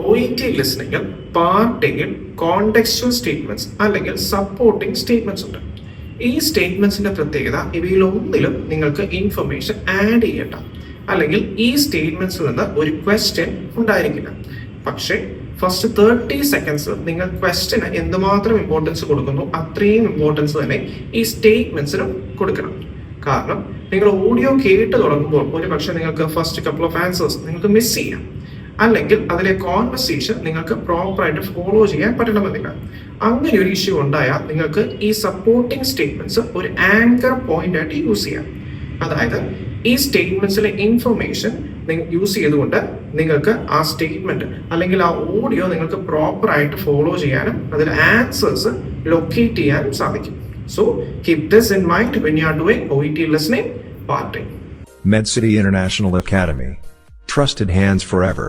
OET ലിസണിങ്ങിൽ part എയിൽ കോണ്ടെക്സ്ച്വൽ statements അല്ലെങ്കിൽ supporting statements ഉണ്ട്. ഈ സ്റ്റേറ്റ്മെന്റ്സിന്റെ പ്രത്യേകത ഇവയിൽ ഒന്നിലും നിങ്ങൾക്ക് ഇൻഫർമേഷൻ ആഡ് ചെയ്യണ്ട, അല്ലെങ്കിൽ ഈ സ്റ്റേറ്റ്മെന്റ്സിൽ നിന്ന് ഒരു ക്വസ്റ്റ്യൻ ഉണ്ടായിരിക്കില്ല. പക്ഷേ ഫസ്റ്റ് 30 സെക്കൻഡ്സ് നിങ്ങൾ ക്വസ്റ്റ്യന് എന്തുമാത്രം ഇമ്പോർട്ടൻസ് കൊടുക്കുന്നു അത്രയും ഇമ്പോർട്ടൻസ് തന്നെ ഈ സ്റ്റേറ്റ്മെന്റ്സിനും കൊടുക്കണം. കാരണം നിങ്ങൾ ഓഡിയോ കേട്ട് തുടങ്ങുമ്പോൾ ഒരു പക്ഷേ നിങ്ങൾക്ക് ഫസ്റ്റ് കപ്പിൾ ഓഫ് ആൻസേഴ്സ് നിങ്ങൾക്ക് മിസ് ചെയ്യാം, അല്ലെങ്കിൽ അതിലെ കോൺവെർസേഷൻ നിങ്ങൾക്ക് പ്രോപ്പറായിട്ട് ഫോളോ ചെയ്യാൻ പറ്റണമെന്നില്ല. അങ്ങനെ ഒരു ഇഷ്യൂ ഉണ്ടായാൽ നിങ്ങൾക്ക് ഈ സപ്പോർട്ടിംഗ് സ്റ്റേറ്റ്മെന്റ്സ് ഒരു ആങ്കർ പോയിന്റ് ആയിട്ട് യൂസ് ചെയ്യാം. അതായത് ഈ സ്റ്റേറ്റ്മെന്റ്സിലെ ഇൻഫർമേഷൻ യൂസ് ചെയ്തുകൊണ്ട് നിങ്ങൾക്ക് ആ സ്റ്റേറ്റ്മെന്റ് അല്ലെങ്കിൽ ആ ഓഡിയോ നിങ്ങൾക്ക് പ്രോപ്പറായിട്ട് ഫോളോ ചെയ്യാനും അതിൽ ആൻസേഴ്സ് ലൊക്കേറ്റ് ചെയ്യാനും സാധിക്കും. So keep this in mind when you are doing OET listening part A. MedCity International Academy. Trusted hands forever.